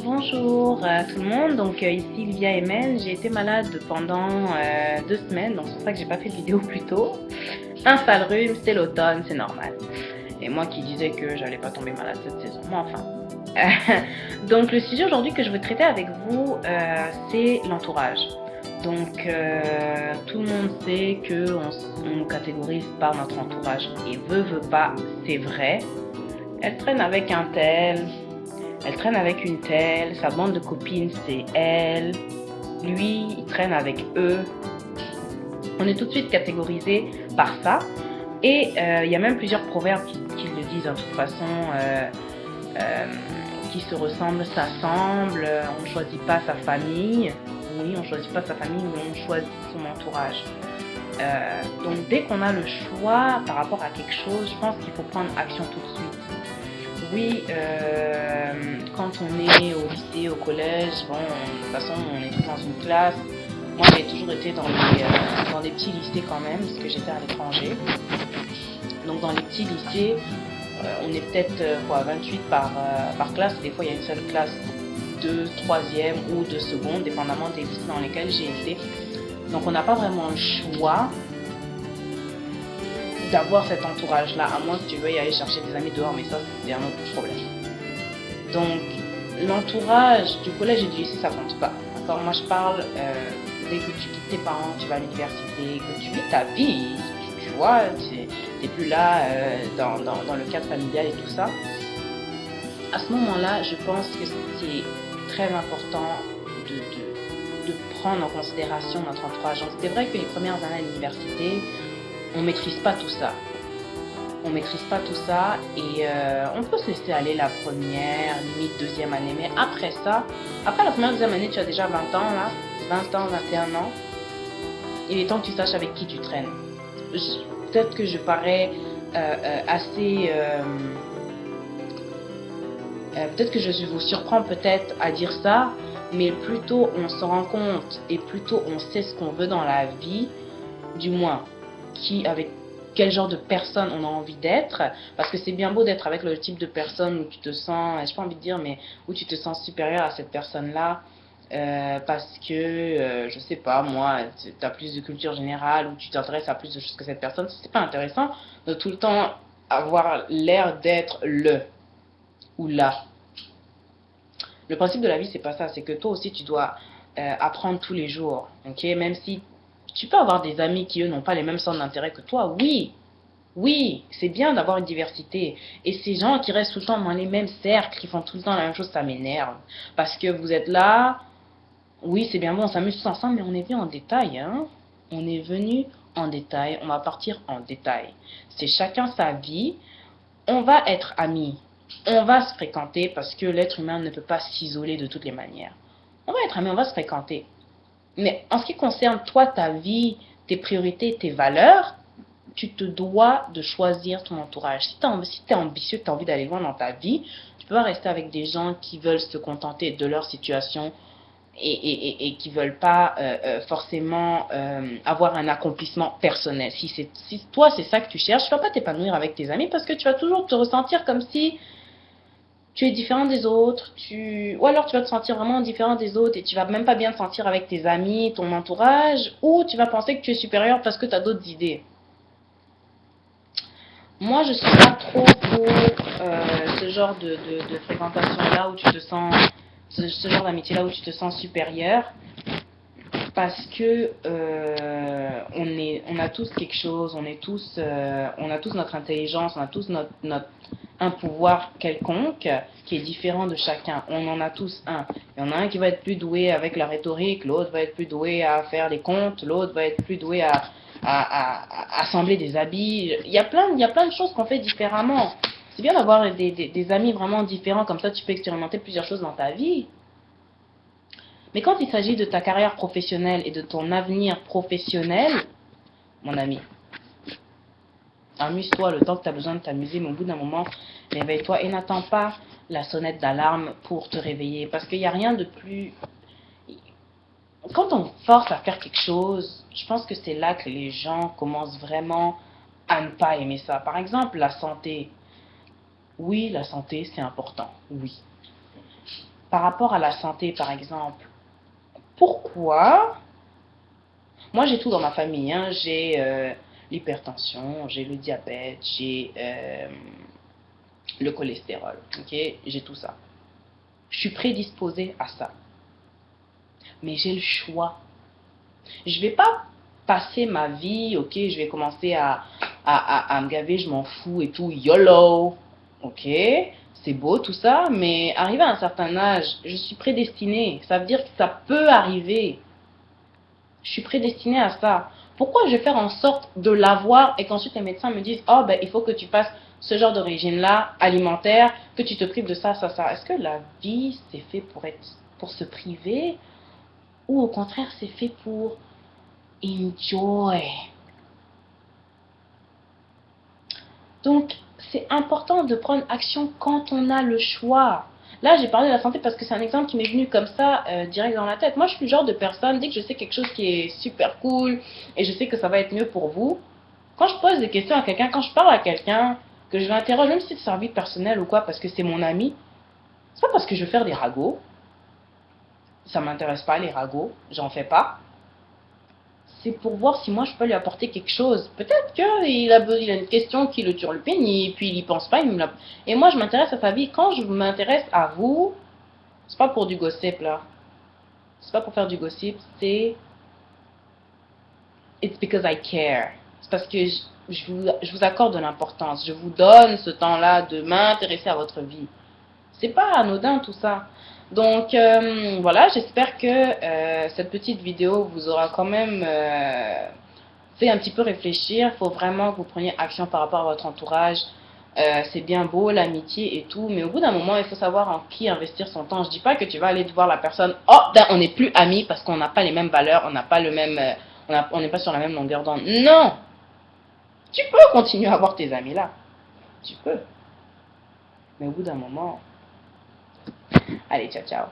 Bonjour à tout le monde, donc ici Livia Emen. J'ai été malade pendant 2 semaines, donc c'est pour ça que j'ai pas fait de vidéo plus tôt. Un sale rhume, c'est l'automne, c'est normal. Et moi qui disais que j'allais pas tomber malade cette saison, mais enfin. Donc le sujet aujourd'hui que je veux traiter avec vous, c'est l'entourage. Donc tout le monde sait qu'on nous catégorise par notre entourage. Et veut pas, c'est vrai. Elle traîne avec un tel, elle traîne avec une telle, sa bande de copines c'est elle, lui il traîne avec eux. On est tout de suite catégorisé par ça. Et il y a même plusieurs proverbes qui le disent de toute façon, euh, qui se ressemblent, s'assemblent, on ne choisit pas sa famille. Oui, on ne choisit pas sa famille, mais on choisit son entourage. Donc dès qu'on a le choix par rapport à quelque chose, je pense qu'il faut prendre action tout de suite. Oui, quand on est au lycée, au collège, bon, de toute façon, on est tous dans une classe. Moi, j'ai toujours été dans des petits lycées quand même, parce que j'étais à l'étranger. Donc, dans les petits lycées, on est peut-être 28 par classe. Des fois, il y a une seule classe de troisième ou de seconde, dépendamment des lycées dans lesquels j'ai été. Donc, on n'a pas vraiment le choix d'avoir cet entourage-là, à moins que tu veuilles aller chercher des amis dehors, mais ça, c'est un autre problème. Donc, l'entourage du collège et du lycée, ça compte pas. D'accord. Moi, je parle dès que tu quittes tes parents, tu vas à l'université, que tu vis ta vie, tu vois, tu n'es plus là dans le cadre familial et tout ça. À ce moment-là, je pense que c'est très important de prendre en considération notre entourage. Donc, c'est vrai que les premières années à l'université, on maîtrise pas tout ça. On maîtrise pas tout ça et on peut se laisser aller la première, limite deuxième année. Mais après ça, après la première, deuxième année, tu as déjà 20 ans là, 20 ans, 21 ans. Il est temps que tu saches avec qui tu traînes. Peut-être que je parais assez... peut-être que je vous surprends peut-être à dire ça, mais plus tôt on se rend compte et plus tôt on sait ce qu'on veut dans la vie, du moins avec quel genre de personne on a envie d'être, parce que c'est bien beau d'être avec le type de personne où tu te sens, j'ai pas envie de dire, mais où tu te sens supérieur à cette personne-là, parce que, je sais pas, moi, tu as plus de culture générale, ou tu t'intéresses à plus de choses que cette personne, c'est pas intéressant de tout le temps avoir l'air d'être le ou la. Le principe de la vie, c'est pas ça, c'est que toi aussi, tu dois apprendre tous les jours, ok? Même si tu peux avoir des amis qui, eux, n'ont pas les mêmes centres d'intérêt que toi, oui, oui, c'est bien d'avoir une diversité. Et ces gens qui restent tout le temps dans les mêmes cercles, qui font tout le temps la même chose, ça m'énerve. Parce que vous êtes là, oui, c'est bien bon, on s'amuse tous ensemble, mais on est venu en détail, hein. On est venu en détail, on va partir en détail. C'est chacun sa vie, on va être amis, on va se fréquenter parce que l'être humain ne peut pas s'isoler de toutes les manières. On va être amis, on va se fréquenter. Mais en ce qui concerne toi, ta vie, tes priorités, tes valeurs, tu te dois de choisir ton entourage. Si tu es ambitieux, tu as envie d'aller loin dans ta vie, tu peux pas rester avec des gens qui veulent se contenter de leur situation et qui veulent pas forcément avoir un accomplissement personnel. Si toi, c'est ça que tu cherches, tu vas pas t'épanouir avec tes amis parce que tu vas toujours te ressentir comme si tu es différent des autres, ou alors tu vas te sentir vraiment différent des autres et tu vas même pas bien te sentir avec tes amis, ton entourage, ou tu vas penser que tu es supérieur parce que tu as d'autres idées. Moi, je suis pas trop pour ce genre de fréquentation-là où tu te sens, ce genre d'amitié-là où tu te sens supérieur, parce que on a tous quelque chose, on a tous notre intelligence, on a tous un pouvoir quelconque qui est différent de chacun. On en a tous un. Il y en a un qui va être plus doué avec la rhétorique, l'autre va être plus doué à faire les comptes, l'autre va être plus doué à assembler des habits. Il y a plein de choses qu'on fait différemment. C'est bien d'avoir des amis vraiment différents, comme ça tu peux expérimenter plusieurs choses dans ta vie. Mais quand il s'agit de ta carrière professionnelle et de ton avenir professionnel, mon ami, amuse-toi le temps que tu as besoin de t'amuser, mais au bout d'un moment, réveille-toi et n'attends pas la sonnette d'alarme pour te réveiller. Parce qu'il n'y a rien de plus... Quand on force à faire quelque chose, je pense que c'est là que les gens commencent vraiment à ne pas aimer ça. Par exemple, la santé. Oui, la santé, c'est important. Oui. par rapport à la santé, par exemple, pourquoi? Moi, j'ai tout dans ma famille, hein. J'ai l'hypertension, j'ai le diabète, j'ai le cholestérol, ok? J'ai tout ça. Je suis prédisposée à ça. Mais j'ai le choix. Je vais pas passer ma vie, ok? Je vais commencer à me gaver, je m'en fous et tout, YOLO, ok? C'est beau tout ça, mais arrivé à un certain âge, je suis prédestinée. Ça veut dire que ça peut arriver. Je suis prédestinée à ça. Pourquoi je vais faire en sorte de l'avoir et qu'ensuite les médecins me disent, oh ben il faut que tu fasses ce genre de régime-là, alimentaire, que tu te prives de ça, ça, ça. Est-ce que la vie c'est fait pour se priver ou au contraire c'est fait pour enjoy? Donc c'est important de prendre action quand on a le choix. Là, j'ai parlé de la santé parce que c'est un exemple qui m'est venu comme ça, direct dans la tête. Moi, je suis le genre de personne, dès que je sais quelque chose qui est super cool et je sais que ça va être mieux pour vous, quand je pose des questions à quelqu'un, quand je parle à quelqu'un, que je l'interroge, même si c'est sa vie personnelle ou quoi, parce que c'est mon ami, c'est pas parce que je veux faire des ragots. Ça m'intéresse pas, les ragots, j'en fais pas. C'est pour voir si moi je peux lui apporter quelque chose. Peut-être qu'il a une question qui le turlupine, et puis il y pense pas, et moi je m'intéresse à sa vie. Quand je m'intéresse à vous, c'est pas pour du gossip là. C'est pas pour faire du gossip, c'est it's because I care. C'est parce que je vous accorde de l'importance. Je vous donne ce temps-là de m'intéresser à votre vie. C'est pas anodin tout ça. Donc voilà, j'espère que cette petite vidéo vous aura quand même fait un petit peu réfléchir. Il faut vraiment que vous preniez action par rapport à votre entourage. C'est bien beau l'amitié et tout, mais au bout d'un moment, il faut savoir en qui investir son temps. Je dis pas que tu vas aller voir la personne, oh, ben, on n'est plus amis parce qu'on n'a pas les mêmes valeurs, on n'a pas le même, on n'est pas sur la même longueur d'onde. Non, tu peux continuer à avoir tes amis là, tu peux, mais au bout d'un moment, allez, ciao, ciao.